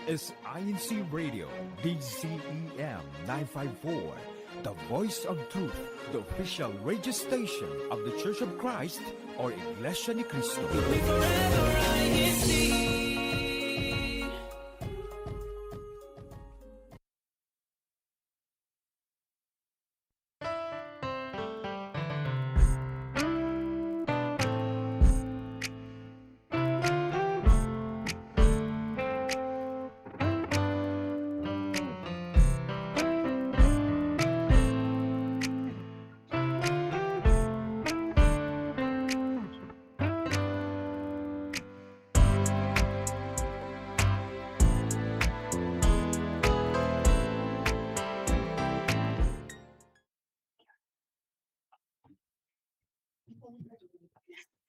is INCRadio, DCEM 954, the voice of truth, the official radio station of the Church of Christ or Iglesia ni Cristo.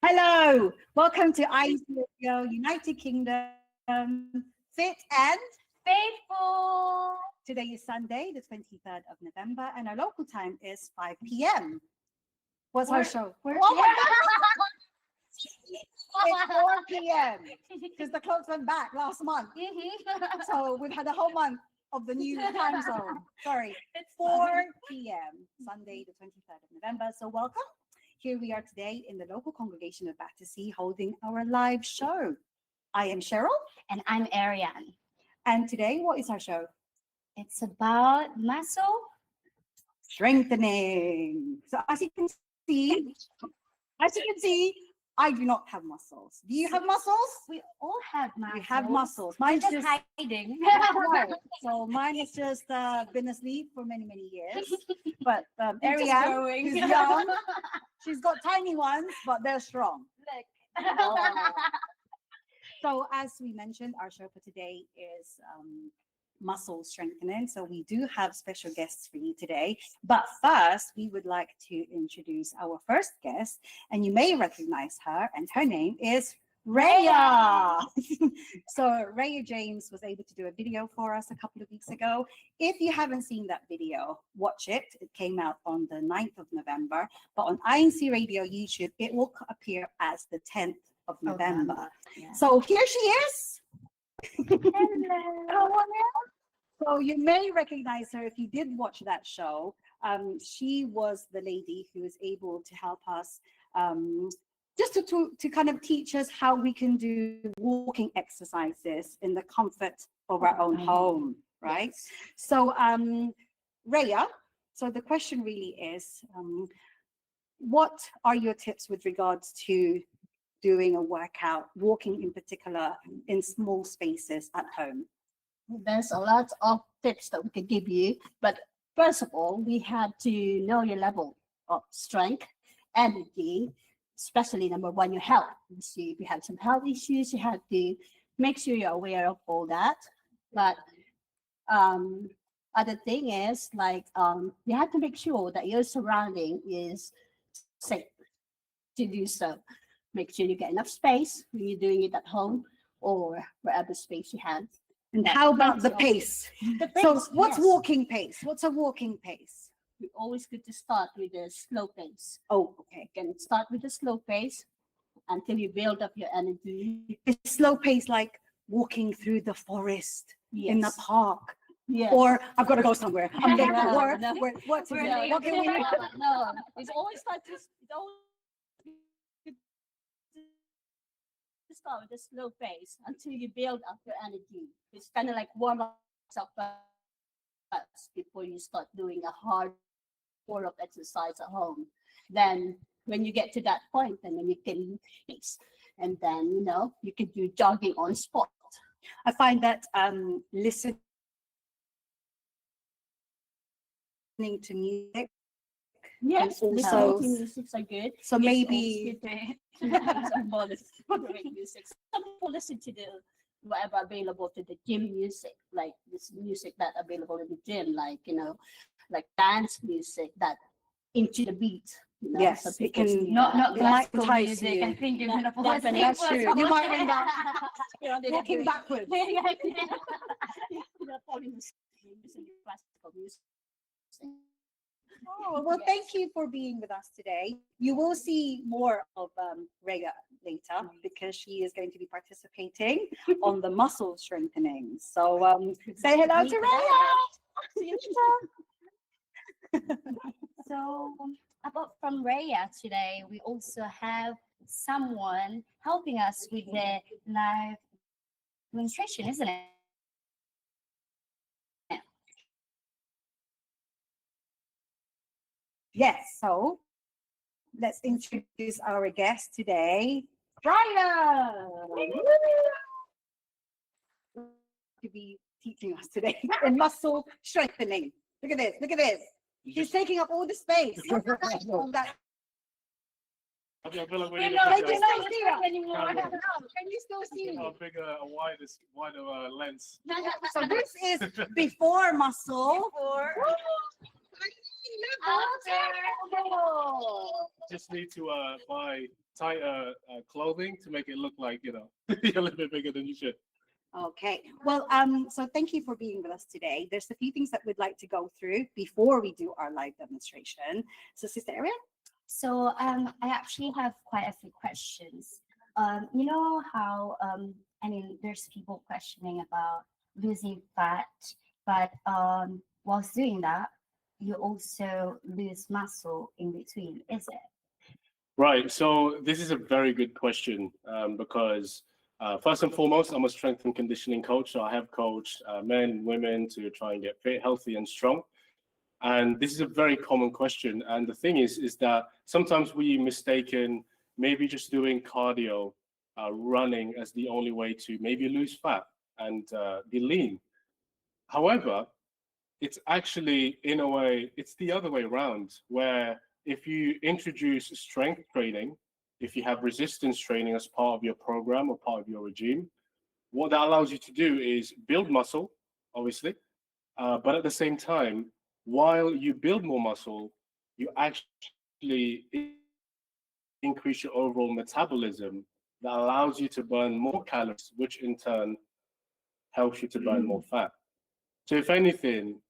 Hello, welcome to INCRadio, United Kingdom, Fit and Faithful. Today is Sunday, the 23rd of November, and our local time is 5 p.m. What's our show? Oh my God! It's 4 p.m. because the clocks went back last month. So we've had a whole month of the new time zone. Sorry, it's 4 p.m. Sunday, the 23rd of November. So welcome. Here we are today in the local congregation of Battersea holding our live show. I am Cheryl. And I'm Ariane. And today, what is our show? It's about muscle strengthening. So as you can see, I do not have muscles. Do you have muscles? We all have muscles. We have muscles. Mine's just hiding. Right. So mine has just been asleep for many, many years. But Ariane, who's young, she's got tiny ones, but they're strong. Look. Oh. So as we mentioned, our show for today is muscle strengthening. So we do have special guests for you today. But first, we would like to introduce our first guest, and you may recognize her, and her name is Raya. So Raya James was able to do a video for us a couple of weeks ago. If you haven't seen that video, watch it. It came out on the 9th of November, but on INCRadio YouTube, it will appear as the 10th of November. Yeah. So here she is. Hello. So you may recognize her if you did watch that show. She was the lady who was able to help us just to kind of teach us how we can do walking exercises in the comfort of our own home, right? Yes. So Raya, so the question really is, what are your tips with regards to doing a workout, walking in particular, in small spaces at home? There's a lot of tips that we can give you, but first of all, we have to know your level of strength, energy, especially number one, your health. So if you have some health issues, you have to make sure you're aware of all that. But other thing is like you have to make sure that your surrounding is safe to do so. Make sure you get enough space when you're doing it at home or wherever space you have. And how about the pace? So what's walking pace? What's a walking pace? We always good to start with a slow pace. Oh, okay. You can start with a slow pace until you build up your energy. Is slow pace like walking through the forest in the park? Yes. Or I've got to go somewhere. I'm going to work. No. What can we do? No, it's always like this. It's always start with a slow pace until you build up your energy. It's kind of like warm up before you start doing a hard warm-up exercise at home. Then when you get to that point, and then you can pace, and then you can do jogging on spot. I find that listening to music. Yes, also musics are good. So maybe moderate music. Some people listen to the whatever available to the gym music, like this music that available in the gym, like like dance music that into the beat. Yes, so it can not classical music. You. I think you're gonna That's true. You might end up walking backwards. Classical music. Oh, well, thank you for being with us today. You will see more of Raya later because she is going to be participating on the muscle strengthening. So say hello to Raya. See you later. So, apart from Raya today, we also have someone helping us with the live demonstration, isn't it? Yes, so let's introduce our guest today, Raya. To be teaching us today in muscle strengthening. Look at this, look at this. He's taking up all the space. I feel like we Can need a bigger, you still see us? Anymore. Can you still see me? a bigger, a wider lens. So this is before muscle. Just need to buy tighter clothing to make it look like, you're a little bit bigger than you should. Okay. Well, so thank you for being with us today. There's a few things that we'd like to go through before we do our live demonstration. So, Sister Ariel? So I actually have quite a few questions. You know how there's people questioning about losing fat, but whilst doing that, you also lose muscle in between, is it? Right. So this is a very good question because first and foremost, I'm a strength and conditioning coach. So I have coached men, women to try and get fit, healthy, and strong. And this is a very common question. And the thing is that sometimes we mistaken maybe just doing cardio, running as the only way to maybe lose fat and be lean. However, it's actually, in a way, it's the other way around, where if you introduce strength training, if you have resistance training as part of your program or part of your regime, what that allows you to do is build muscle, obviously, but at the same time, while you build more muscle, you actually increase your overall metabolism that allows you to burn more calories, which in turn helps you to burn more fat. So if anything,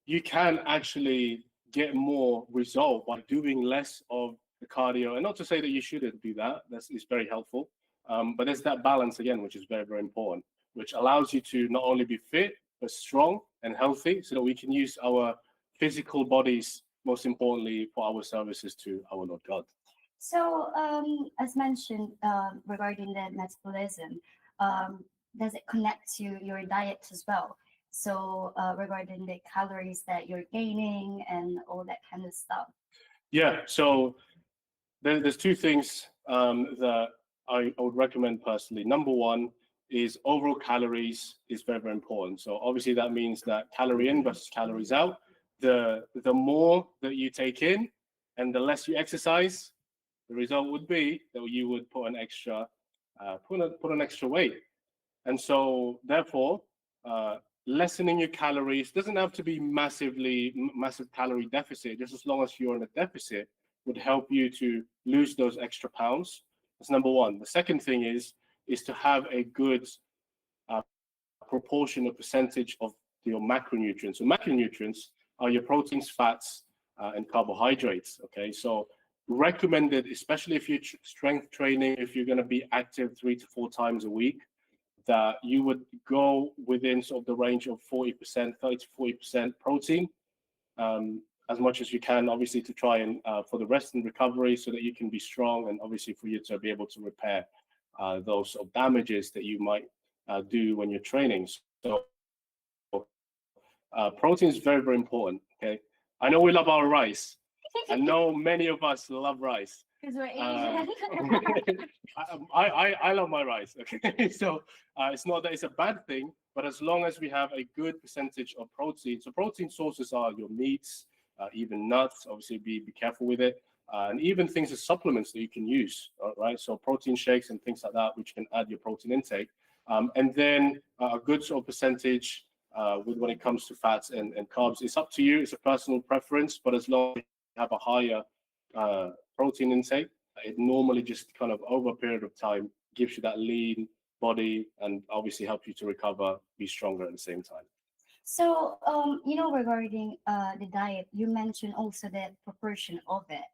you can actually get more result by doing less of the cardio. And not to say that you shouldn't do that, it's very helpful. But there's that balance again, which is very, very important, which allows you to not only be fit, but strong and healthy so that we can use our physical bodies, most importantly, for our services to our Lord God. So, as mentioned regarding the metabolism, does it connect to your diet as well? So, regarding the calories that you're gaining and all that kind of stuff. Yeah, so there's two things that I would recommend personally. Number one is overall calories is very, very important. So obviously that means that calorie in versus calories out. The more that you take in and the less you exercise, the result would be that you would put an extra weight. And so therefore, lessening your calories doesn't have to be massive calorie deficit. Just as long as you're in a deficit would help you to lose those extra pounds. That's number one. The second thing is to have a good proportion or percentage of your macronutrients. So macronutrients are your proteins, fats, and carbohydrates. Okay, so recommended, especially if you're strength training, if you're going to be active 3 to 4 times a week, that you would go within sort of the range of 40%, 30 to 40% protein, as much as you can, obviously, to try and for the rest and recovery so that you can be strong and obviously for you to be able to repair those sort of damages that you might do when you're training. So protein is very, very important. Okay, I know we love our rice. I know many of us love rice. Because we're Asian. I love my rice. Okay, so it's not that it's a bad thing, but as long as we have a good percentage of protein. So protein sources are your meats, even nuts. Obviously, be careful with it, and even things as supplements that you can use. Right, so protein shakes and things like that, which can add your protein intake, and then a good sort of percentage when it comes to fats and carbs. It's up to you. It's a personal preference, but as long as you have a higher protein intake, it normally just kind of over a period of time gives you that lean body and obviously helps you to recover, be stronger at the same time. So, regarding the diet, you mentioned also the proportion of it.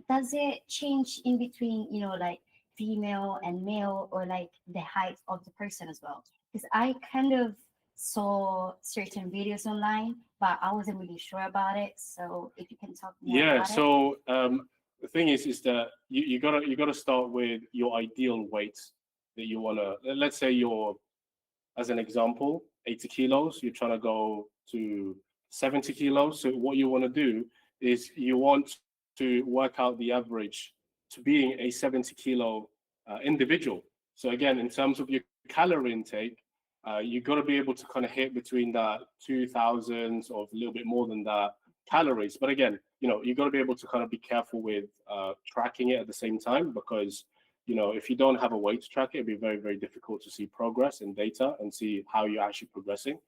Does it change in between, like female and male, or like the height of the person as well? Because I kind of saw certain videos online, but I wasn't really sure about it. So if you can talk more Yeah. about it. So the thing is that you gotta start with your ideal weight that you wanna. Let's say you're, as an example, 80 kilos. You're trying to go to 70 kilos. So what you want to do is you want to work out the average to being a 70 kilo individual. So again, in terms of your calorie intake, you got to be able to kind of hit between that 2,000 or a little bit more than that calories. But again, you got to be able to kind of be careful with tracking it at the same time, because if you don't have a way to track it, it'd be very, very difficult to see progress in data and see how you're actually progressing.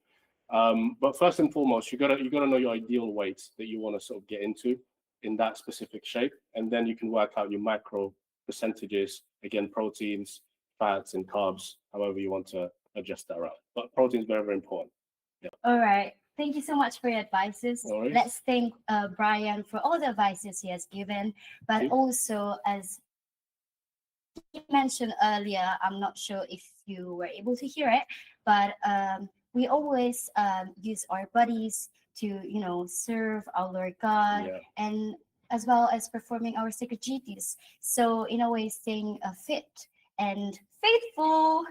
But first and foremost, you gotta know your ideal weight that you want to sort of get into in that specific shape, and then you can work out your macro percentages. Again, proteins, fats, and carbs, however you want to adjust that around. But protein is very, very important. Yeah. All right. Thank you so much for your advices. No worries. Let's thank Brian for all the advices he has given, but also, as you mentioned earlier, I'm not sure if you were able to hear it, but we always use our bodies to, serve our Lord God, and as well as performing our sacred duties. So in a way, staying fit and faithful,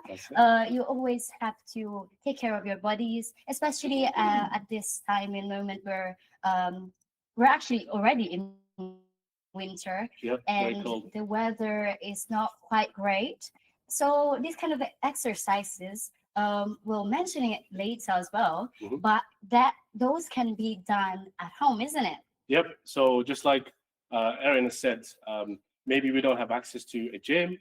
you always have to take care of your bodies, especially at this time and moment where we're actually already in winter, and the weather is not quite great. So these kind of exercises, we'll mention it later as well, but those can be done at home, isn't it? Yep. So just like Erin has said, maybe we don't have access to a gym,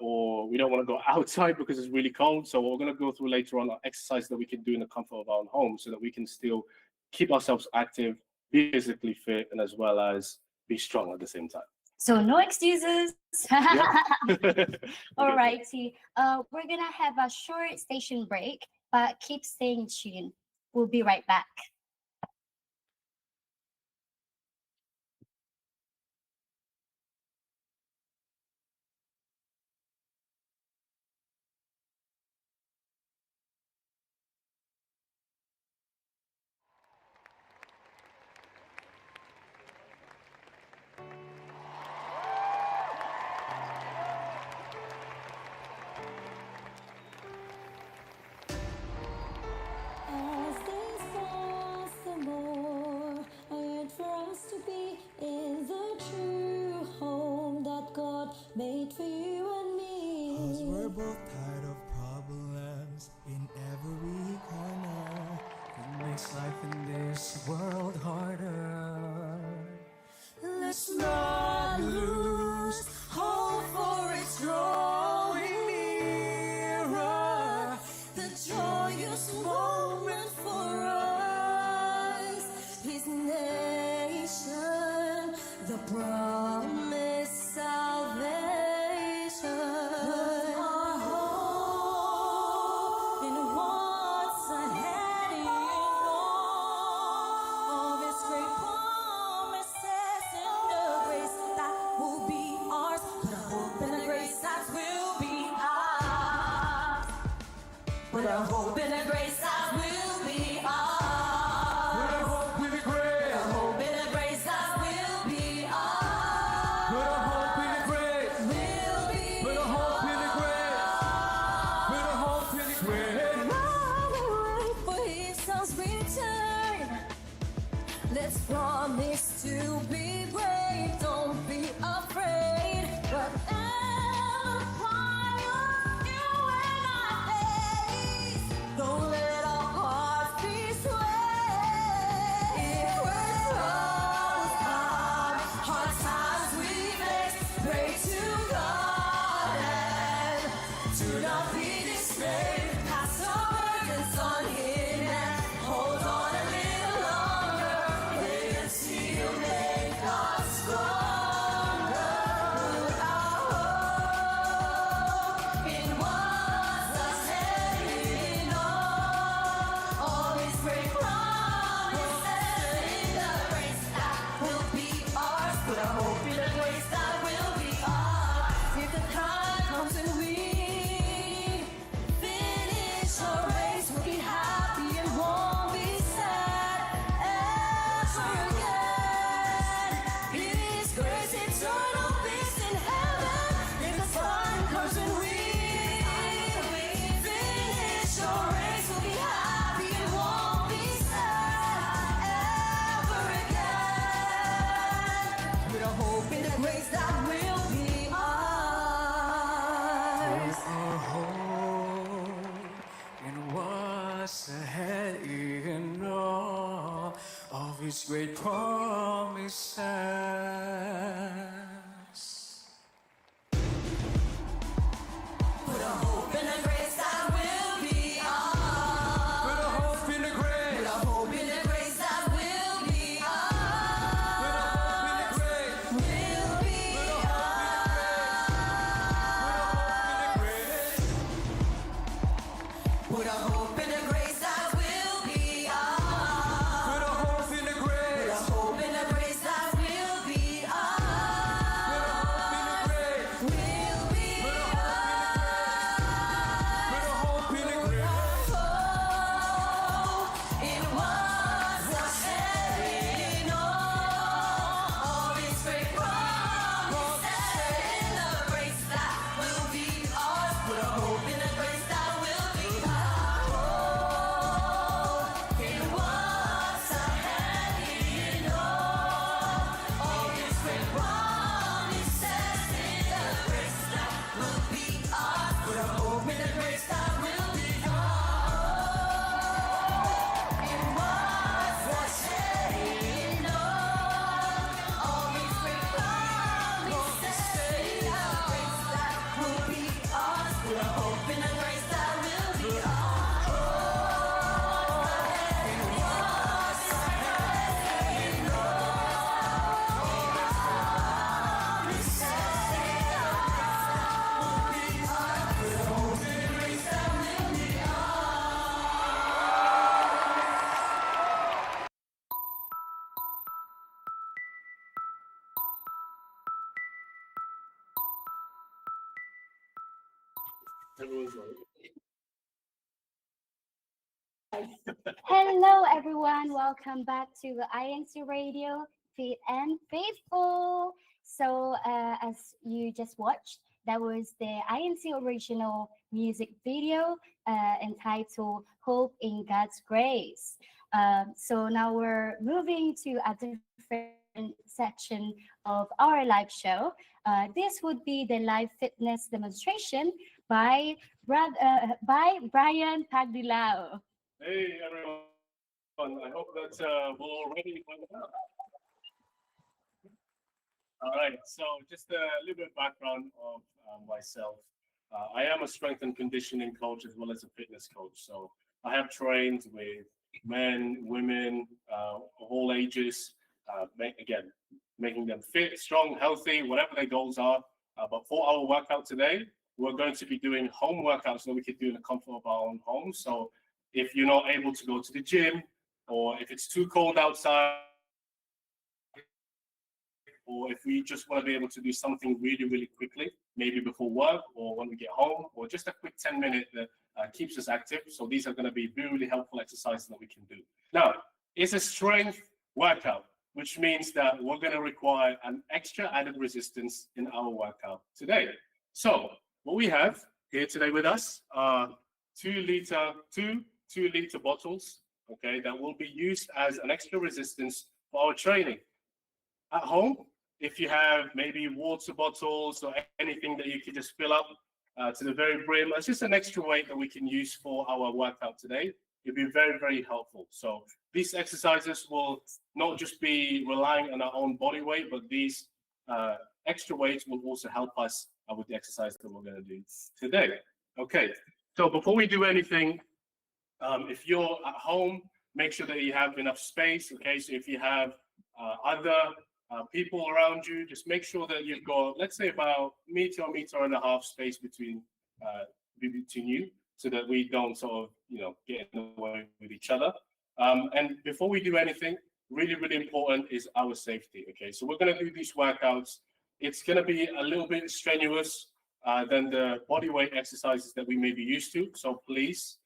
or we don't want to go outside because it's really cold. So what we're going to go through later on are exercises that we can do in the comfort of our own home, so that we can still keep ourselves active, be physically fit, and as well as be strong at the same time. So no excuses. All righty. We're going to have a short station break, but keep staying tuned. We'll be right back. Made for you and me. 'Cause we're both tired of problems in every corner. It makes life in this world harder. Let's not lose hope, for it's growing nearer. The joyous moment for us. His nation, the promise salvation. But our hope and a grace that will be ours. But our hope and a grace. But our hope and a grace that will be ours. But our hope and a grace will be. But our hope and a grace. But our hope and a grace. While we wait for His son's return, let's promise to be brave. Don't be afraid. But don't let our hearts be swayed. If we're troubled, hard times we face, pray to God and do not be dismayed. Cast our burdens on Him and hold on a little longer. Wait and see He'll make us stronger. Put our hope in what's ahead. All His great promises in the grace that will be ours. Put our hope in the grace that will be ours. Hear the cry what's ahead in all of His great promises. Put a hope in the grace that will be ours. Put a hope in the grace. Put a hope in the grace that will be ours. Put a hope in the grace. Will be Put a hope in the grace. Put a hope in the grace that will be ours. Put a hope in the grace. Put a hope in the grace that will be ours. Put a hope in the grace. Will be Put a hope in the grace. hope in what's ahead in all His great promises. In the grace that will be ours. Put a hope in the grace that will be ours. In what's ahead in all His great promises. In the grace that will be ours. Put a hope in the grace that will be ours. In what's ahead in all His great promises. In the grace that will be ours. Put a hope in the grace that will be ours. In what's ahead in all His promises. In the grace that will be ours. Put a hope in the grace that will be Everyone's like, Hello, everyone. Welcome back to the INCRadio Fit and Faithful. So, as you just watched, that was the INC original music video entitled Hope in God's Grace. So, now we're moving to a different section of our live show. This would be the live fitness demonstration by Brian Pagdilao. hey everyone, I hope that we're all ready for that. All right, so just a little bit of background of myself. I am a strength and conditioning coach as well as a fitness coach. So I have trained with men, women of all ages, making them fit, strong, healthy, whatever their goals are. But for our workout today, we're going to be doing home workouts that we can do in the comfort of our own home. So if you're not able to go to the gym, or if it's too cold outside, or if we just want to be able to do something really, really quickly, maybe before work or when we get home, or just a quick 10-minute that keeps us active. So these are going to be really helpful exercises that we can do. Now, it's a strength workout, which means that we're going to require an extra added resistance in our workout today. So what we have here today with us are two liter bottles, okay, that will be used as an extra resistance for our training. At home, if you have maybe water bottles or anything that you can just fill up to the very brim, it's just an extra weight that we can use for our workout today. It'd be very, very helpful. So these exercises will not just be relying on our own body weight, but these extra weights will also help us with the exercise that we're going to do today. Okay, so before we do anything, if you're at home, make sure that you have enough space. Okay, so if you have other people around you, just make sure that you've got, let's say, about meter and a half space between you, so that we don't sort of, get in the way with each other. And before we do anything, really, really important is our safety. Okay, so we're going to do these workouts. It's going to be a little bit strenuous than the body weight exercises that we may be used to. So please,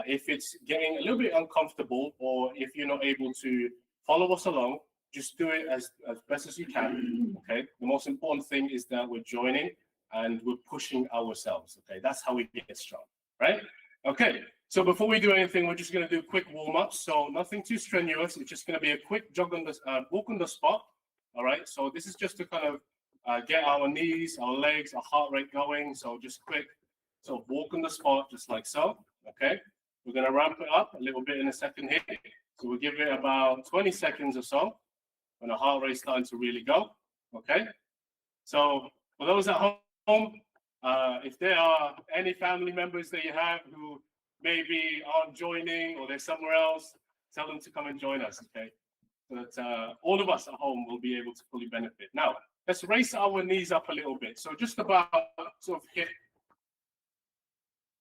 if it's getting a little bit uncomfortable, or if you're not able to follow us along, just do it as best as you can. Okay, the most important thing is that we're joining and we're pushing ourselves. Okay, that's how we get strong, right? Okay, so before we do anything, we're just going to do quick warm-ups. So nothing too strenuous. It's just going to be a quick jog on the walk on the spot. All right, so this is just to kind of get our knees, our legs, our heart rate going. So just quick, so walk on the spot, just like so. Okay, We're going to ramp it up a little bit in a second here. So we'll give it about 20 seconds or so when the heart rate's starting to really go. Okay. So for those at home, if there are any family members that you have who maybe aren't joining or they're somewhere else, tell them to come and join us. Okay. So that all of us at home will be able to fully benefit. Now, let's raise our knees up a little bit. So just about sort of hip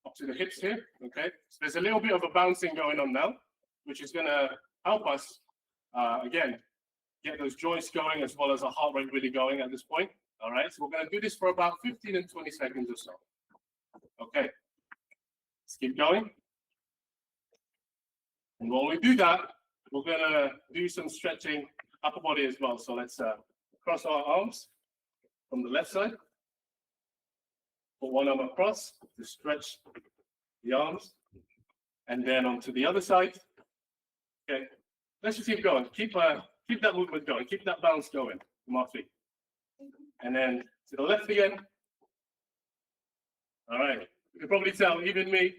up to the hips here. Okay. So there's a little bit of a bouncing going on now, which is going to help us, again, get those joints going as well as our heart rate really going at this point. All right. So we're going to do this for about 15 and 20 seconds or so. Okay. Let's keep going. And while we do that, we're going to do some stretching upper body as well. So let's cross our arms from the left side. Put one arm across to stretch the arms. And then onto the other side. Okay. Let's just keep going. Keep that movement going. Keep that bounce going from our feet. And then to the left again. All right. You can probably tell, even me,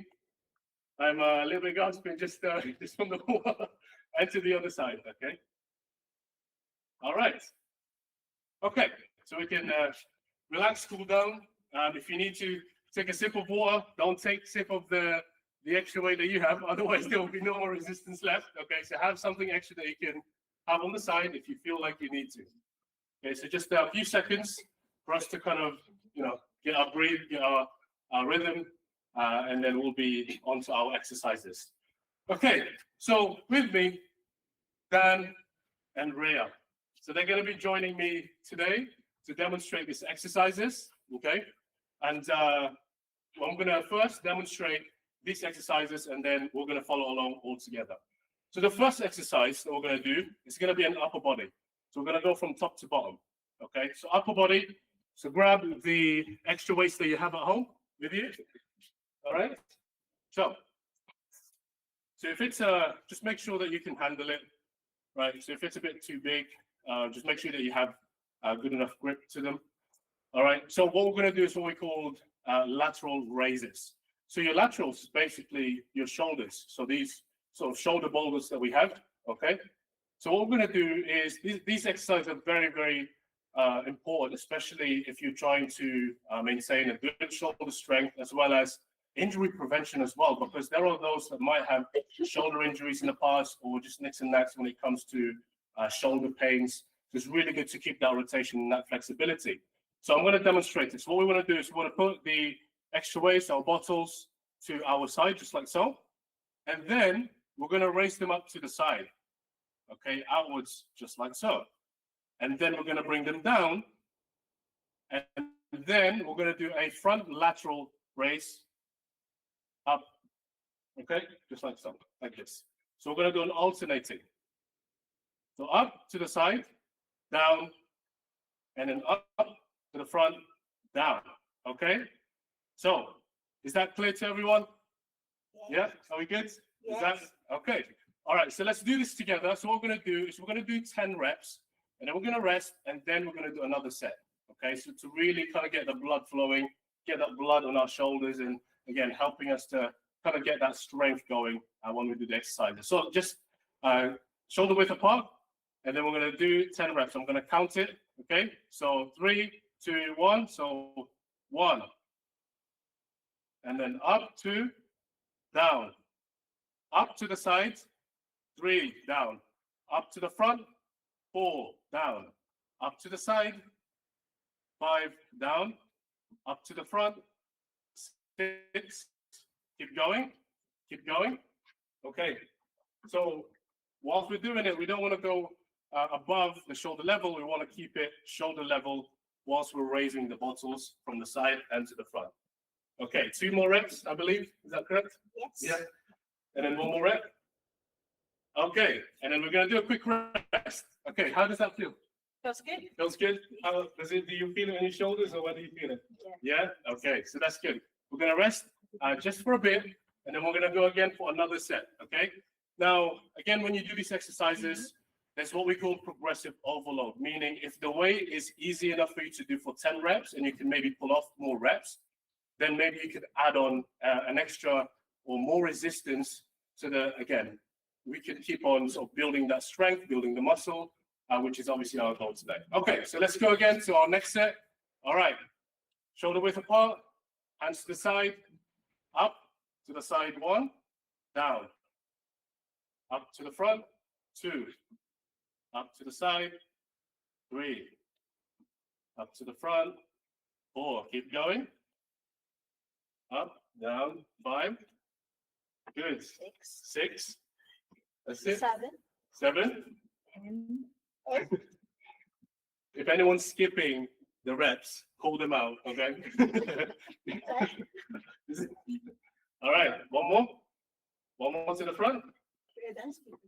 I'm a little bit gasping just from the wall and to the other side. Okay. All right. Okay. So we can relax, cool down. If you need to take a sip of water, don't take a sip of the extra weight that you have. Otherwise, there will be no more resistance left. Okay. So have something extra that you can have on the side if you feel like you need to. Okay. So just a few seconds for us to kind of, get our breathe, get our rhythm. And then we'll be on to our exercises. Okay, so with me, Dan and Rhea. So they're going to be joining me today to demonstrate these exercises, okay? And I'm going to first demonstrate these exercises, and then we're going to follow along all together. So the first exercise that we're going to do is going to be an upper body. So we're going to go from top to bottom, okay? So upper body, so grab the extra weights that you have at home with you. All right. So if it's just make sure that you can handle it, right? So if it's a bit too big, just make sure that you have good enough grip to them. All right. So what we're going to do is what we called lateral raises. So your laterals is basically your shoulders. So these sort of shoulder boulders that we have. Okay. So what we're going to do is these exercises are very, very important, especially if you're trying to maintain a good shoulder strength as well as injury prevention as well, because there are those that might have shoulder injuries in the past or just nicks and knacks when it comes to shoulder pains. So it's really good to keep that rotation and that flexibility. So I'm going to demonstrate this. What we want to do is we want to put the extra weights, our bottles, to our side, just like so. And then we're going to raise them up to the side, okay, outwards, just like so. And then we're going to bring them down. And then we're going to do a front lateral raise up, okay, just like so, like this. So we're going to do an alternating. So up to the side, down, and then up to the front, down, okay? So is that clear to everyone? Yes. Yeah, are we good? Yes. Is that okay? All right, so let's do this together. So what we're going to do is we're going to do 10 reps, and then we're going to rest, and then we're going to do another set, okay? So to really kind of get the blood flowing, get that blood on our shoulders, and again, helping us to kind of get that strength going when we do the exercises. So just shoulder width apart, and then we're going to do 10 reps. I'm going to count it, okay? So 3, 2, 1. So 1. And then up, 2, down. Up to the side, 3, down. Up to the front, 4, down. Up to the side, 5, down. Up to the front, 6. Keep going. Keep going. Okay. So whilst we're doing it, we don't want to go above the shoulder level. We want to keep it shoulder level whilst we're raising the bottles from the side and to the front. Okay. 2 more reps, I believe. Is that correct? Yes. Yeah. And then 1 more rep. Okay. And then we're going to do a quick rest. Okay. How does that feel? Feels good. Feels good. How does it? Do you feel it in your shoulders, or where do you feel it? Yeah. Yeah. Okay. So that's good. We're gonna rest just for a bit, and then we're gonna go again for another set. Okay. Now, again, when you do these exercises, there's what we call progressive overload. Meaning, if the weight is easy enough for you to do for 10 reps, and you can maybe pull off more reps, then maybe you could add on an extra or more resistance so that, again, we can keep on sort of building that strength, building the muscle, which is obviously our goal today. Okay, so let's go again to our next set. All right, shoulder width apart, hands to the side, up to the side, 1, down, up to the front, 2, up to the side, 3, up to the front, 4, keep going, up, down, 5, good, 6, that's it, 7. If anyone's skipping the reps, call them out, okay? All right, one more to the front,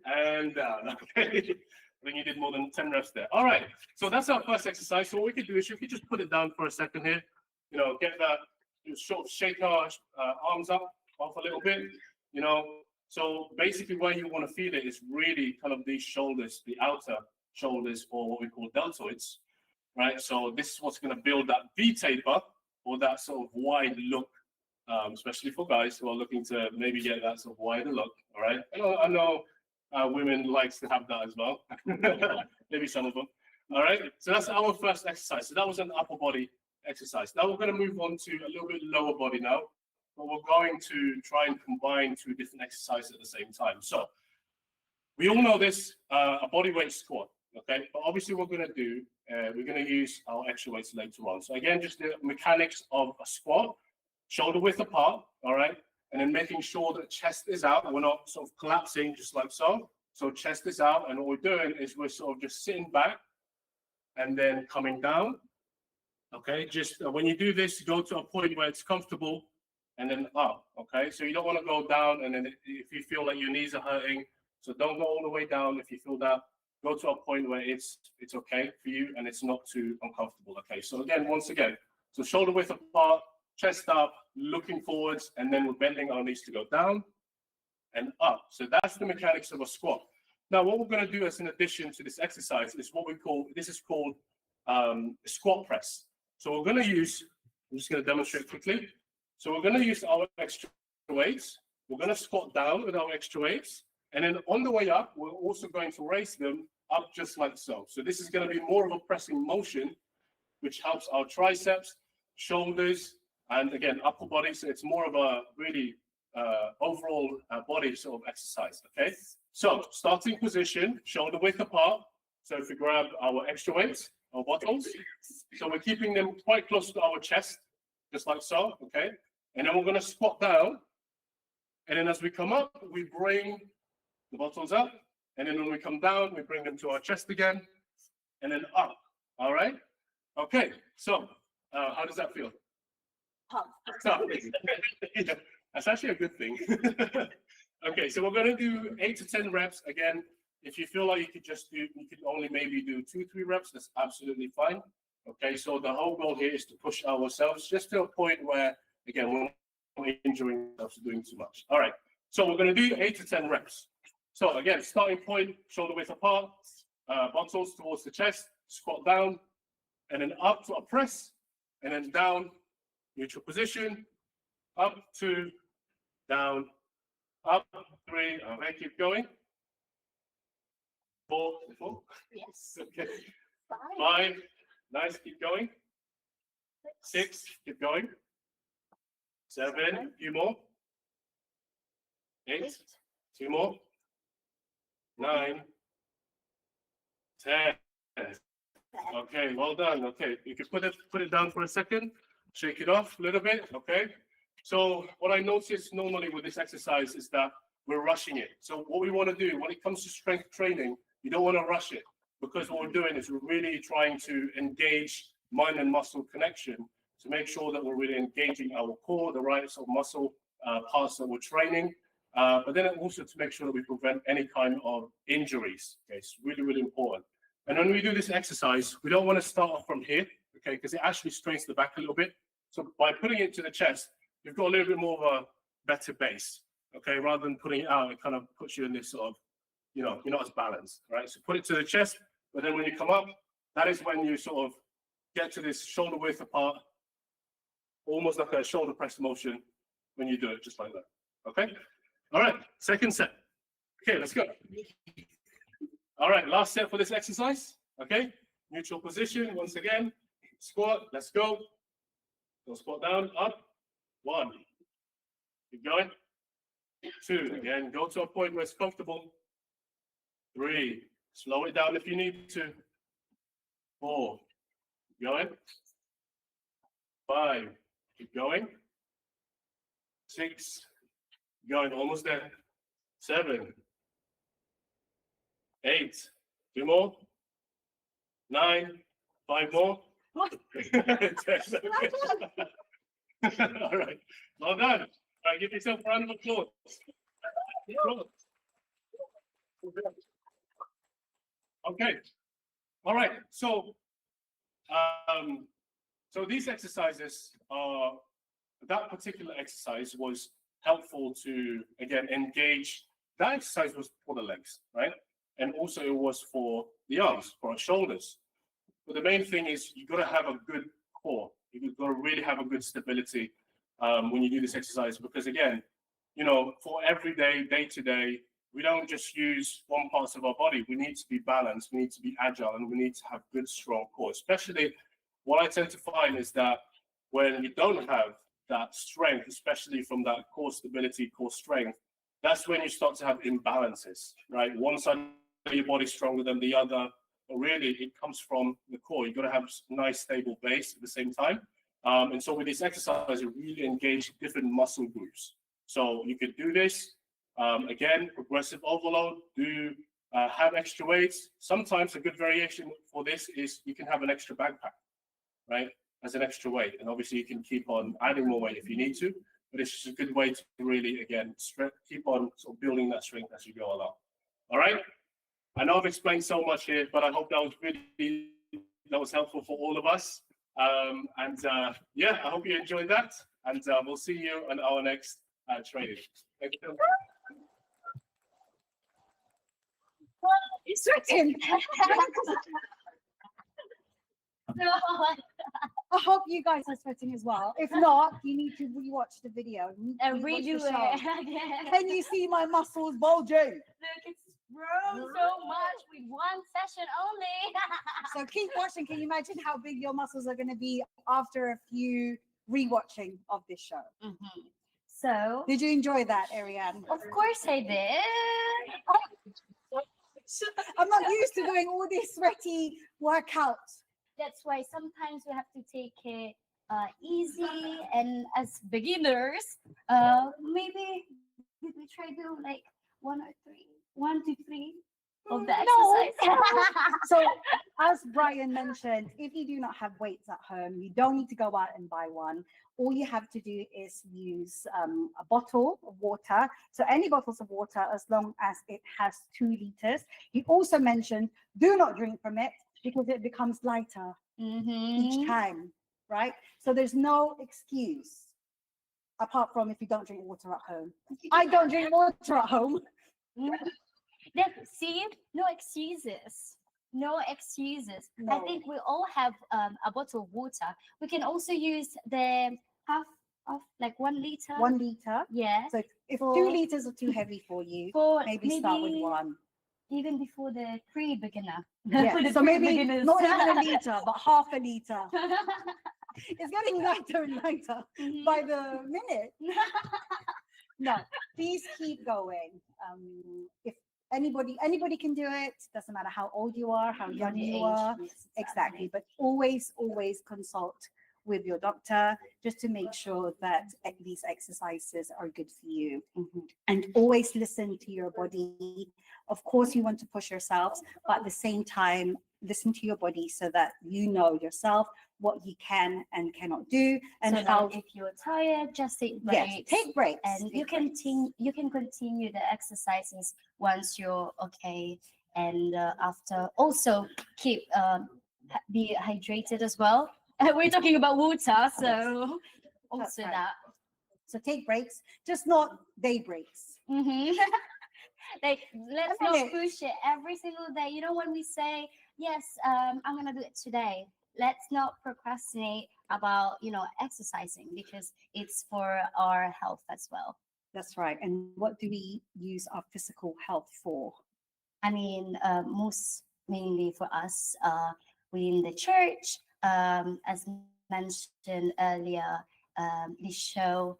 and down, okay? I think you did more than 10 reps there. All right, so that's our first exercise. So what we could do is you could just put it down for a second here, you know, get that, sort of shake our arms up off a little bit, you know. So basically where you want to feel it is really kind of these shoulders, the outer shoulders, or what we call deltoids, right? So this is what's going to build that V taper, or that sort of wide look, especially for guys who are looking to maybe get that sort of wider look, all right? I know women likes to have that as well, maybe some of them, all right? So that's our first exercise. So that was an upper body exercise. Now we're going to move on to a little bit lower body now, but we're going to try and combine 2 different exercises at the same time. So we all know this, a body weight squat, okay? But obviously what we're going to do, we're going to use our extra weights later on. So again, just the mechanics of a squat, shoulder width apart, all right? And then making sure that chest is out and we're not sort of collapsing just like so. So chest is out, and what we're doing is we're sort of just sitting back and then coming down, okay? Just when you do this, go to a point where it's comfortable and then up, okay? So you don't want to go down, and then if you feel like your knees are hurting, so don't go all the way down. If you feel that, go to a point where it's okay for you and it's not too uncomfortable, okay? So again, once again, so shoulder width apart, chest up, looking forwards, and then we're bending our knees to go down and up. So that's the mechanics of a squat. Now, what we're going to do as an addition to this exercise is what we call, this is called squat press. So we're going to use, I'm just going to demonstrate quickly. So we're going to use our extra weights. We're going to squat down with our extra weights. And then on the way up, we're also going to raise them up just like so. So this is going to be more of a pressing motion, which helps our triceps, shoulders, and again, upper body. So it's more of a really overall body sort of exercise, okay? So starting position, shoulder width apart. So if we grab our extra weights, our bottles, so we're keeping them quite close to our chest, just like so, okay? And then we're going to squat down. And then as we come up, we bring the bottles up. And then when we come down, we bring them to our chest again. And then up, all right? Okay, so how does that feel? Tough. Yeah, that's actually a good thing. Okay, so we're going to do 8 to 10 reps. Again, if you feel like you could only maybe do 2-3 reps, that's absolutely fine. Okay, so the whole goal here is to push ourselves just to a point where, again, we're not injuring ourselves doing too much. All right, so we're going to do 8 to 10 reps. So again, starting point, shoulder width apart, bottles towards the chest, squat down, and then up to a press, and then down, neutral position, up 2, down, up 3, okay, keep going. 4, Yes. okay, 5, nice, keep going. 6, keep going. 7, a few more. 8, 2 more. 9, 10. Okay, well done. Okay, you can put it down for a second, shake it off a little bit. Okay. So what I notice normally with this exercise is that we're rushing it. So what we want to do when it comes to strength training, you don't want to rush it, because what we're doing is we're really trying to engage mind and muscle connection to make sure that we're really engaging our core, the right sort of muscle parts that we're training. But then also to make sure that we prevent any kind of injuries. Okay, it's really, really important. And when we do this exercise, we don't want to start off from here, okay, because it actually strains the back a little bit. So by putting it to the chest, you've got a little bit more of a better base, okay, rather than putting it out, it kind of puts you in this sort of, you know, you're not as balanced, right? So put it to the chest, but then when you come up, that is when you sort of get to this shoulder width apart, almost like a shoulder press motion when you do it, just like that. Okay. All right. Second set. Okay, let's go. All right. Last set for this exercise. Okay. Neutral position. Once again. Squat. Let's go. Go squat down. Up. 1. Keep going. 2. Again, go to a point where it's comfortable. 3. Slow it down if you need to. 4. Keep going. 5. Keep going. 6. Keep going. Almost there. 7. 8. 2 more. 9. 5 more. 10. All right. Well done. All right, give yourself a round of applause. Okay. All right. So these exercises are, that particular exercise was helpful to, again, engage. That exercise was for the legs, right? And also it was for the arms, for our shoulders. But the main thing is you've got to have a good core. You've got to really have a good stability when you do this exercise, because again, you know, for every day, day to day, we don't just use one part of our body. We need to be balanced, we need to be agile, and we need to have good, strong core. Especially what I tend to find is that when you don't have that strength, especially from that core stability, core strength, that's when you start to have imbalances, right? One side of your body stronger than the other, but really it comes from the core. You've got to have a nice, stable base at the same time. And so with this exercise, you really engage different muscle groups. So you could do this, again, progressive overload, have extra weights. Sometimes a good variation for this is you can have an extra backpack, right, as an extra weight. And obviously you can keep on adding more weight if you need to, but it's just a good way to really, again, keep on sort of building that strength as you go along. All right? I know I've explained so much here, but I hope that was helpful for all of us. Yeah, I hope you enjoyed that. And we'll see you on our next training. Thank you. You're sweating. No. I hope you guys are sweating as well. If not, you need to rewatch the video. And Rewatch redo the show. it again. Can you see my muscles bulging? Look, it's grown so much with one session only. So keep watching. Can you imagine how big your muscles are going to be after a few rewatching of this show? Mhm. So, Did you enjoy that, Ariane? of course I did. I'm not used to doing all these sweaty workouts. That's why sometimes we have to take it easy, and as beginners, maybe we try to like 1 to 3 of the exercise. So, as Brian mentioned, if you do not have weights at home, you don't need to go out and buy one. All you have to do is use a bottle of water. So, any bottles of water, as long as it has 2 liters. He also mentioned do not drink from it because it becomes lighter each time, right? So, there's no excuse apart from if you don't drink water at home. I don't drink water at home. See, no excuses. No excuses. I No. think we all have a bottle of water. We can also use the half of like 1 liter. 1 liter. Yeah. So if For- 2 liters are too heavy for you, For maybe start with 1. Even before the pre-beginner. Yeah. For the So maybe pre-beginners. not even a liter, but half a liter. It's getting lighter and lighter Mhm. by the minute. No, please keep going. If anybody can do it, doesn't matter how old you are, how young Your you age, are. yes, Exactly. But always consult with your doctor just to make sure that these exercises are good for you. Mhm. And always listen to your body. Of course, you want to push yourselves, but at the same time, listen to your body so that you know yourself what you can and cannot do, and So how. that if you're tired, just take Yes, breaks. take breaks. And you take can breaks. you can continue the exercises once you're okay, and after also keep be hydrated as well. We're talking about water, so also right. that. So take breaks, just not day breaks. Mhm. Like let's A not minute. push it every single day. You know, when we say yes, I'm gonna do it today. Let's not procrastinate about exercising, because it's for our health as well. That's right. And what do we use our physical health for? I mean, most mainly for us within the church, as mentioned earlier, this show,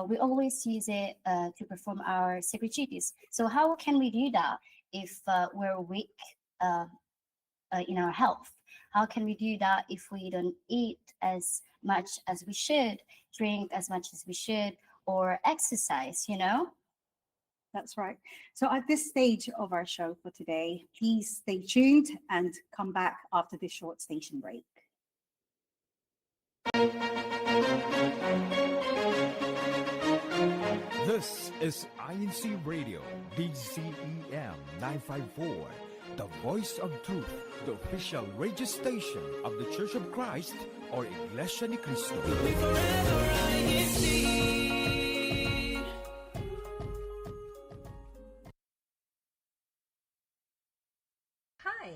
we always use it to perform our sacred duties. So how can we do that if we're weak in our health? How can we do that if we don't eat as much as we should, drink as much as we should, or exercise, you know? That's right. So at this stage of our show for today, please stay tuned and come back after this short station break. This is INCRadio, DCEM 954, the voice of truth, the official radio station of the Church of Christ or Iglesia ni Cristo. Hi,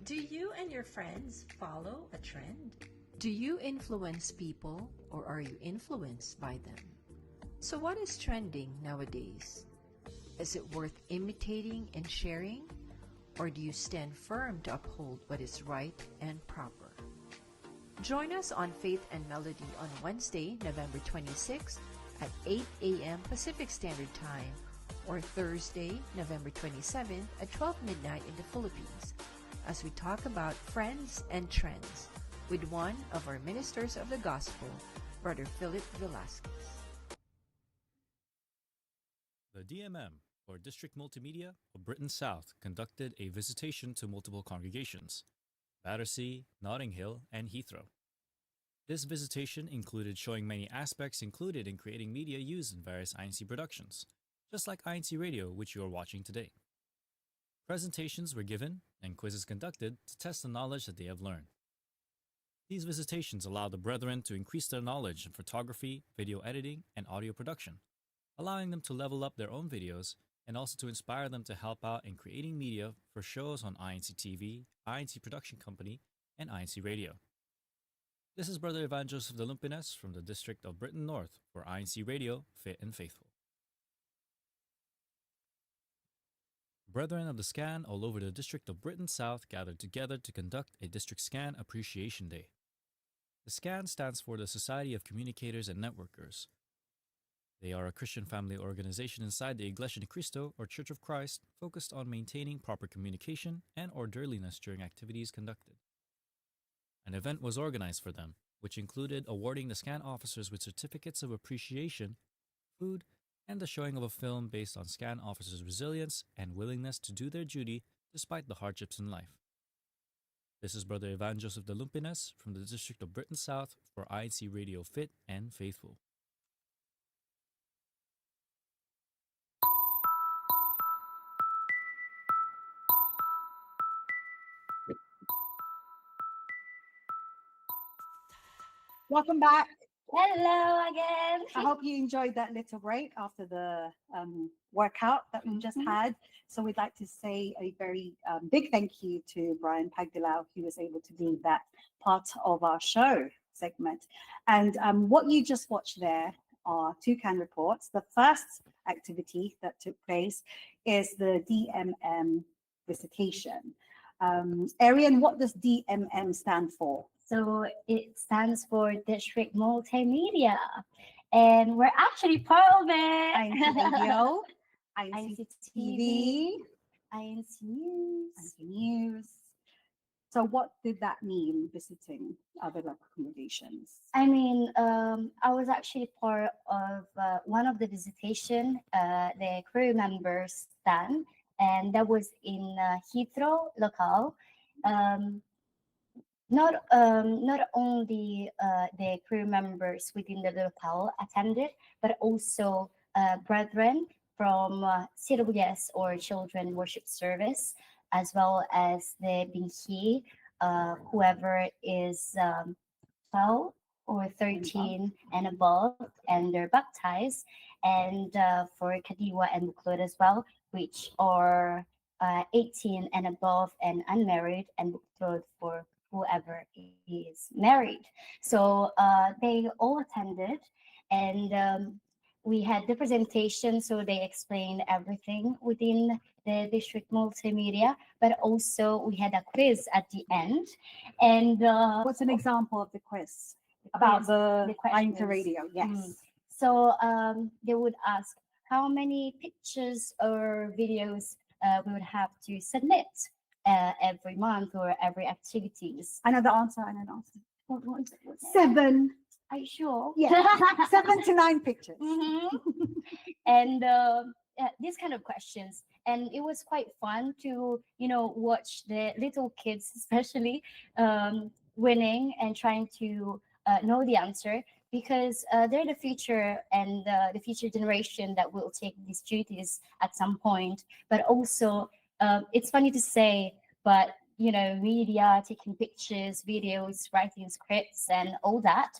do you and your friends follow a trend? Do you influence people or are you influenced by them? So what is trending nowadays? Is it worth imitating and sharing? Or do you stand firm to uphold what is right and proper? Join us on Faith and Melody on Wednesday, November 26th at 8 a.m. Pacific Standard Time or Thursday, November 27th at 12 midnight in the Philippines as we talk about friends and trends with one of our ministers of the gospel, Brother Philip Velasquez. The DMM, or District Multimedia of Britain South, conducted a visitation to multiple congregations, Battersea, Notting Hill, and Heathrow. This visitation included showing many aspects included in creating media used in various INC productions, just like INCRadio, which you are watching today. Presentations were given and quizzes conducted to test the knowledge that they have learned. These visitations allow the brethren to increase their knowledge in photography, video editing, and audio production, allowing them to level up their own videos and also to inspire them to help out in creating media for shows on INC TV, INC Production Company, and INC Radio. This is Brother Ivan Joseph de Lumpines from the District of Britain North for INC Radio, Fit and Faithful. Brethren of the SCAN all over the District of Britain South gathered together to conduct a District SCAN Appreciation Day. The SCAN stands for the Society of Communicators and Networkers. They are a Christian family organization inside the Iglesia ni Cristo or Church of Christ focused on maintaining proper communication and orderliness during activities conducted. An event was organized for them, which included awarding the SCAN officers with certificates of appreciation, food, and the showing of a film based on SCAN officers' resilience and willingness to do their duty despite the hardships in life. This is Brother Ivan Joseph de Lumpines from the District of Britain South for INC Radio Fit and Faithful. Welcome back. Hello again. I hope you enjoyed that little break after the workout that we just had. So we'd like to say a very big thank you to Brian Pagdilau, who was able to be that part of our show segment. And what you just watched there are two CAN reports. The first activity that took place is the DMM visitation. Arian, what does DMM stand for? So it stands for District Multimedia, and we're actually part of it. INC Radio, INC INC TV, INC News. INC News. So what did that mean, visiting other accommodations? I mean, I was actually part of one of the visitation, the crew members done, and that was in Heathrow local. Not only the crew members within the locale attended, but also brethren from CEBSI or Children Worship Service, as well as the Binhi, whoever is 12 or 13 and above, and they're baptized, and for Kadiwa and Buklod as well, which are 18 and above and unmarried, and Buklod for whoever is married. So they all attended, and we had the presentation, so they explained everything within the district multimedia, but also we had a quiz at the end. And What's an example of the quiz about quiz, the questions. INCRadio? Yes. So they would ask how many pictures or videos we would have to submit every month or every activities. I know the answer. I know the answer. What is it? 7. Are you sure? Yeah. 7 to 9 pictures. Mhm. And these kind of questions, and it was quite fun to watch the little kids especially winning and trying to know the answer, because they're the future and the future generation that will take these duties at some point. But also it's funny to say, but media, taking pictures, videos, writing scripts and all that,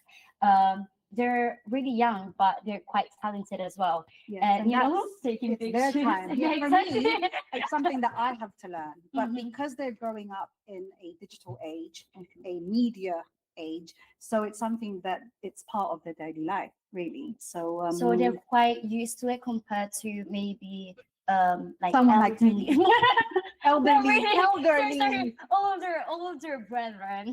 they're really young, but they're quite talented as well. Yes, And that's- taking it's their pictures. time. Yeah, For exactly. me, it's something that I have to learn. But Mhm. because they're growing up in a digital age, a media age, so it's something that it's part of their daily life, really. So, So they're quite used to it compared to maybe like Someone like elderly. me. elderly, really. elderly. Sorry, older brethren.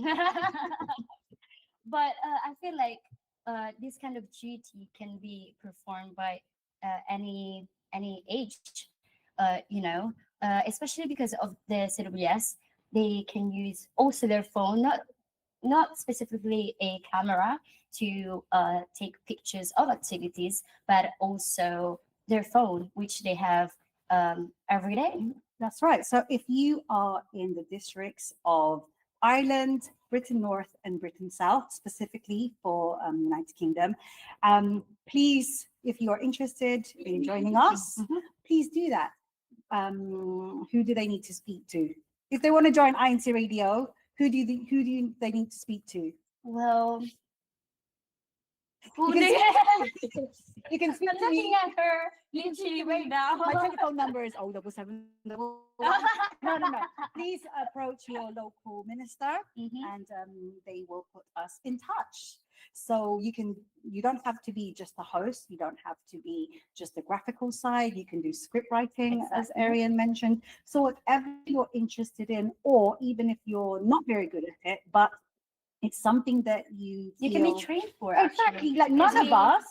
But I feel like this kind of duty can be performed by any age, especially because of the CWS. They can use also their phone, not specifically a camera to take pictures of activities, but also their phone, which they have every day. That's right. So if you are in the districts of Ireland, Britain North, and Britain South, specifically for United Kingdom, please, if you are interested in joining us, please do that. Who do they need to speak to? If they want to join INCRadio, who do they need to speak to? Well, You who can they You can speak I'm to me. looking at her literally right now. My telephone number is 077. No. Please approach your local minister, Mhm. and they will put us in touch. So you don't have to be just a host. You don't have to be just the graphical side. You can do script writing, as Exactly. Arian mentioned. So whatever you're interested in, or even if you're not very good at it, but it's something that you You can be feel- trained for Exactly. actually. Like none of we- us.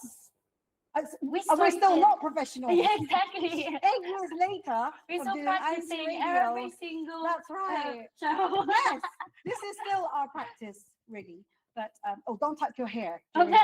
We We're still started- not professionals. Yeah, exactly. 8 years later, We're of still doing practicing INCRadio, every single that's right. show. Yes, this is still our practice, really. But don't touch your hair. Okay.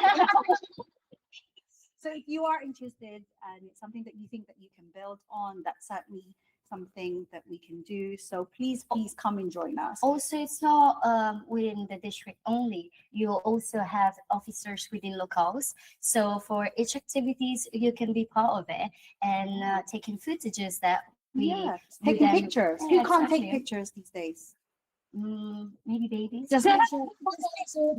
So if you are interested and it's something that you think that you can build on, that's certainly something that we can do. So please come and join us. Also, it's not within the district only. You also have officers within locales. So for each activities, you can be part of it and taking footages that we Yeah, we taking then- pictures. Yeah, Who can't exactly. take pictures these days? Maybe babies. Just make sure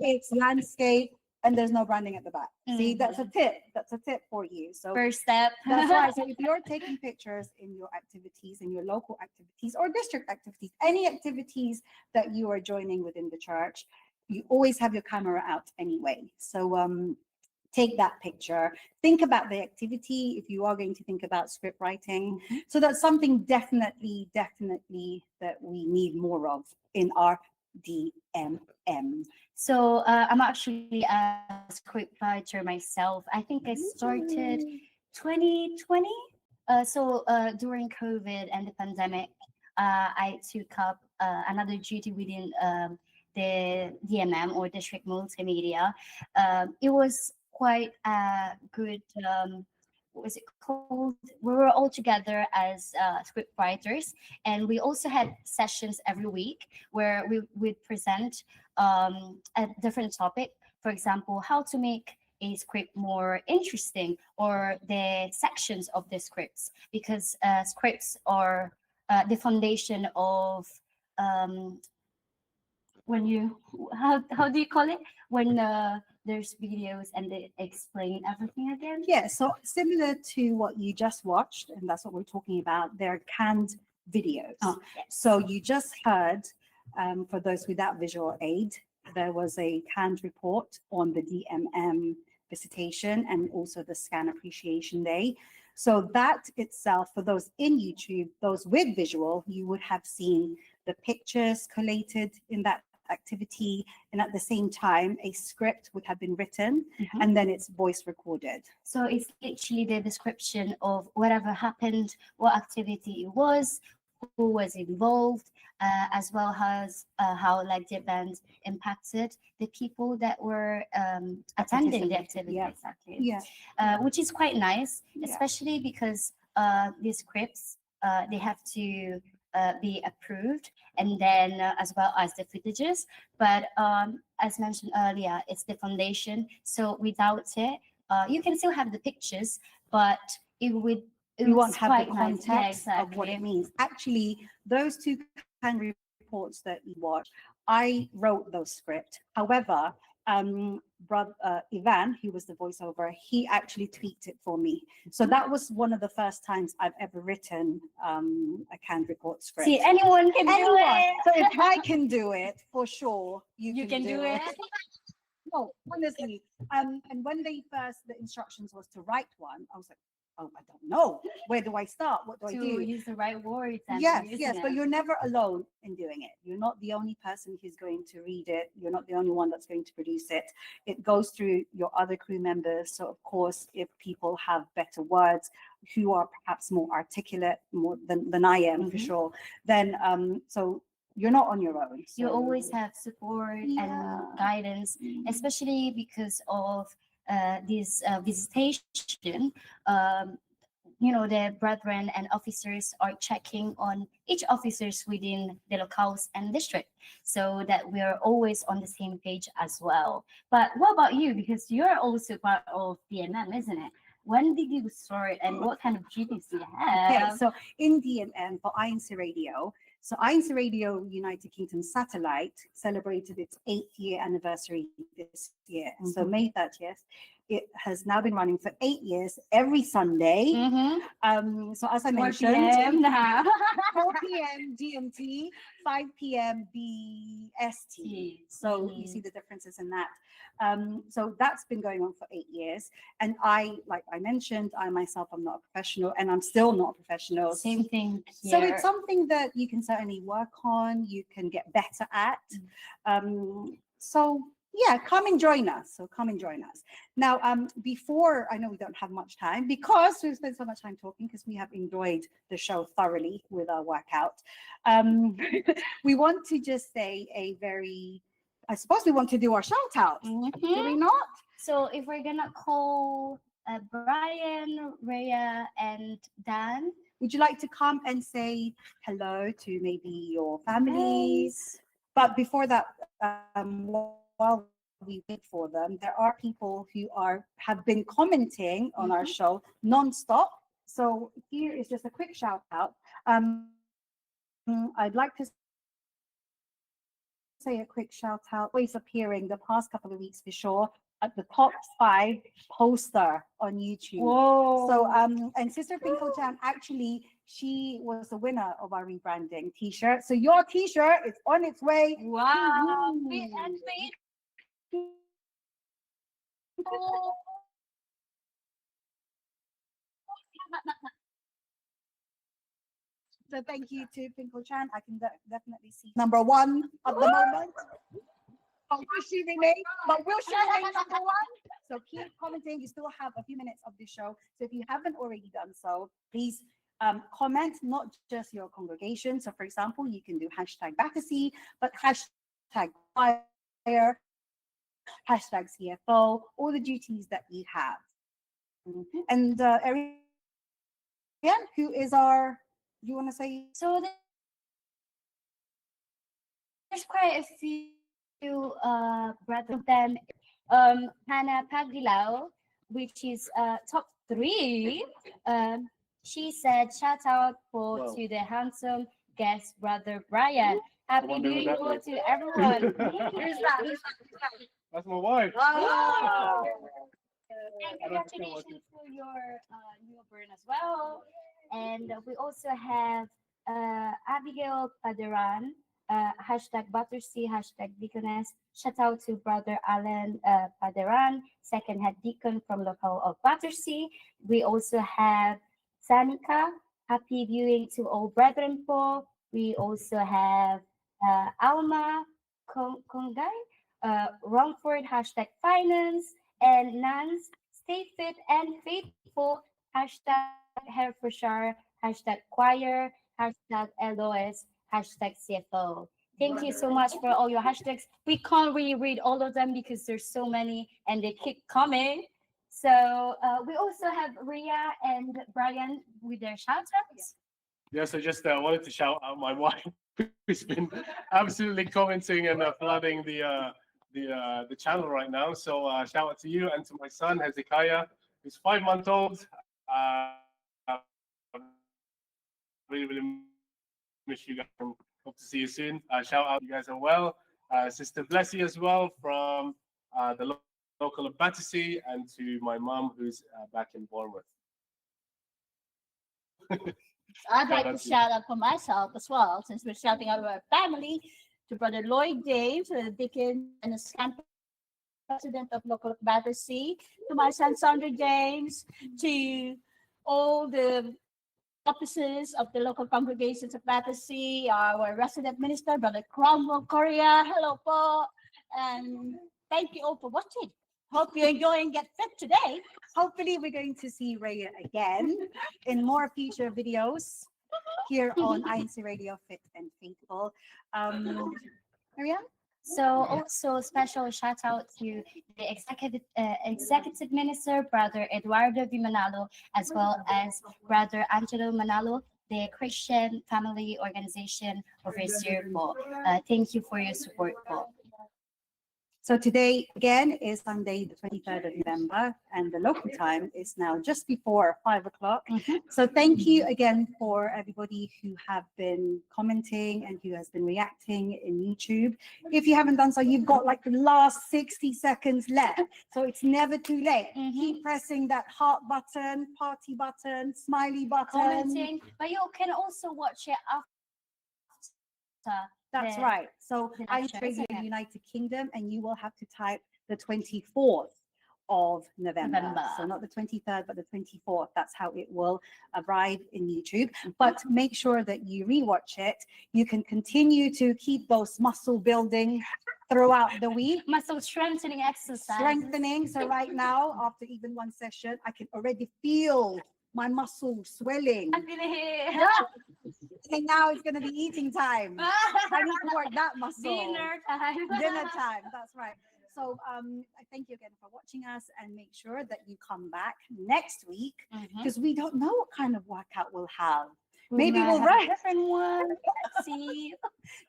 it's landscape and there's no branding at the back. See, that's a tip. That's a tip for you. So First step. that's right. So if you're taking pictures in your activities, in your local activities or district activities, any activities that you are joining within the church, you always have your camera out anyway. So take that picture. Think about the activity if you are going to think about script writing. So that's something definitely that we need more of in our DMM. So I'm actually a scriptwriter myself. I think I started 2020. So during COVID and the pandemic, I took up another duty within the DMM or District Multimedia. It was quite a good, what was it called? We were all together as script writers, and we also had sessions every week where we would present a different topic. For example, how to make a script more interesting, or the sections of the scripts, because scripts are the foundation of when you how do you call it when there's videos and they explain everything again. Yeah, so similar to what you just watched, and that's what we're talking about, they're canned videos. Oh, yes. So you just heard, for those without visual aid, there was a canned report on the DMM visitation and also the Scan Appreciation Day. So that itself, for those in YouTube, those with visual, you would have seen the pictures collated in that activity, and at the same time, a script would have been written, and then it's voice recorded. So it's literally the description of whatever happened, what activity it was, who was involved, as well as how like the event impacted the people that were attending the activity. Yeah. Exactly. Yeah. Which is quite nice, Yeah. especially because these scripts they have to be approved, and then as well as the footages. But as mentioned earlier, it's the foundation. So without it, you can still have the pictures, but it would You won't have the quite nice. Yeah, context of what exactly. it means. Actually, those two kind of reports that you watch, I wrote those script. However, brother Ivan, who was the voiceover, he actually tweaked it for me. So that was one of the first times I've ever written a canned report script. See, anyone can do Anyone. it. So if I can do it, for sure, You can do it. No, honestly. And when the instructions was to write one, I was like, oh, I don't know. Where do I start? What do I To do? use the right words. And Yes, using yes, it. but you're never alone in doing it. You're not the only person who's going to read it. You're not the only one that's going to produce it. It goes through your other crew members. So, of course, if people have better words, who are perhaps more articulate more than I am, for sure, then so you're not on your own. You So- always have support Yeah. and guidance, especially because of this visitation. You know, the brethren and officers are checking on each officers within the locales and district, so that we are always on the same page as well. But what about you? Because you're also part of DMM, isn't it? When did you start, and what kind of duties do you Okay, have? so in DMM for INCRadio, so INCRadio United Kingdom Satellite celebrated its 8th year anniversary this year. So May 30th, it has now been running for 8 years every Sunday. So as I 4 mentioned, p.m. now. 4 p.m. GMT, 5 p.m. BST. So you see the differences in that. So that's been going on for 8 years. And like I mentioned, I myself am not a professional, and I'm still not a professional. Same thing here. So it's something that you can certainly work on, you can get better at. So yeah, come and join us. So come and join us. Now, before, I know we don't have much time because we've spent so much time talking, because we have enjoyed the show thoroughly with our workout. We want to just say I suppose we want to do our shout out. Do we not? So if we're gonna call Brian, Rhea, and Dan, Would you like to come and say hello to maybe your families? But before that, while we wait for them, there are people who have been commenting on our show nonstop. So here is just a quick shout out. I'd like to say a quick shout out. Always appearing the past couple of weeks for sure at the top 5 poster on YouTube. whoa! So and Sister Pinkle Jam, actually, she was the winner of our rebranding T-shirt. So your T-shirt is on its way. Wow! Mhm. Fit and fit. So thank you to Pinkle Chan. I can definitely see number 1 at the moment. But will she remain? Number 1? So keep commenting. You still have a few minutes of the show. So if you haven't already done so, please comment not just your congregation. So for example, you can do hashtag Battersea, but hashtag fire, hashtag CFO, all the duties that you have. And Ariane, who is our, do you want to say? So there's quite a few brethren. Then Hannah Pagilao, which is top 3. She said, shout out Wow. to the handsome guest brother Brian. Happy wonder who New that Year was. to everyone. Who's that? That's my wife. Oh. And I don't understand what congratulations to your newborn as well. And we also have Abigail Paderan, hashtag Battersea, hashtag Deaconess. Shout out to Brother Alan Paderan, second head deacon from local of Battersea. We also have Sanika, happy viewing to all brethren po. We also have Alma Kongay, Romford, hashtag finance, and Nance, stay fit and faithful, hashtag Herefordshire, hashtag choir, hashtag LOS, hashtag CFO. Thank you so much for all your hashtags. We can't really read all of them because there's so many and they keep coming. So we also have Ria and Brian with their shout outs. Yeah, so just wanted to shout out my wife, who's been absolutely commenting and flooding the channel right now. So shout out to you and to my son Hezekiah, who's 5 months old. Really miss you guys. Hope to see you soon. Shout out, you guys are well. Sister Blessy as well from the local of Battersea, and to my mum who's back in Bournemouth. I'd like to shout out for myself as well, since we're shouting out our family, to Brother Lloyd James, the deacon and the campus president of local Battersea, to my son Sandra James, to all the offices of the local congregations of Battersea, our resident minister, Brother Cromwell Korea. Hello po, and thank you all for watching. Hope you enjoy and get fit today. Hopefully, we're going to see Raya again in more future videos here on INCRadio Fit and Faithful. Maria? So also special shout out to the executive minister, Brother Eduardo V. Manalo, as well as Brother Angelo Manalo, the Christian Family Organization Overseer po. Thank you for your support po. So today, again, is Sunday, the 23rd of November, and the local time is now just before 5 o'clock. So thank you again for everybody who have been commenting and who has been reacting in YouTube. If you haven't done so, you've got like the last 60 seconds left. So it's never too late. Keep pressing that heart button, party button, smiley button. Commenting, but you can also watch it after. That's the- right. So the I'm lecture, Radio isn't it? United Kingdom, and you will have to type the 24th of November. November. So not the 23rd, but the 24th. That's how it will arrive in YouTube. But make sure that you rewatch it. You can continue to keep those muscle building throughout the week. Muscle strengthening exercise. Strengthening. So right now, after even one session, I can already feel my muscle swelling. I'm gonna hit. And now it's going to be eating time. I need to work that muscle. Dinner time. Dinner time. That's right. So I thank you again for watching us, and make sure that you come back next week, because we don't know what kind of workout we'll have. Maybe we'll have a rest. different one. Let's see.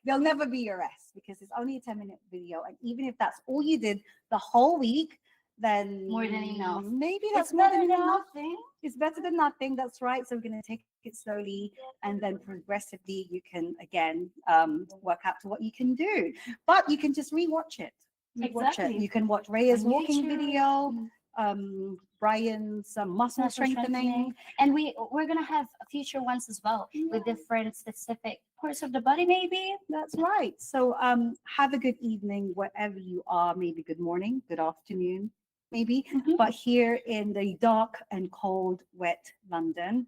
There'll never be a rest because it's only a 10-minute video. And even if that's all you did the whole week, then More than enough. Maybe that's It's more better than than enough. nothing. It's better than nothing. That's right. So we're going to take it slowly, and then progressively you can again work out to what you can do. But you can just rewatch it. Exactly. You can watch Raya's On walking YouTube. video, Brian's muscle strengthening. And we're gonna have future ones as well with different specific parts of the body, maybe. That's right. So have a good evening wherever you are. Maybe good morning, good afternoon, maybe. But here in the dark and cold, wet London,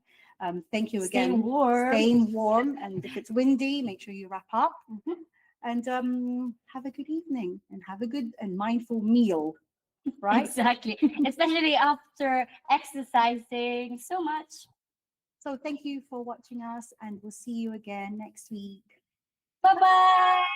thank you again. Staying warm. Staying warm. And if it's windy, make sure you wrap up. And have a good evening, and have a good and mindful meal, right? Exactly. Especially after exercising so much. So thank you for watching us, and we'll see you again next week. Bye-bye.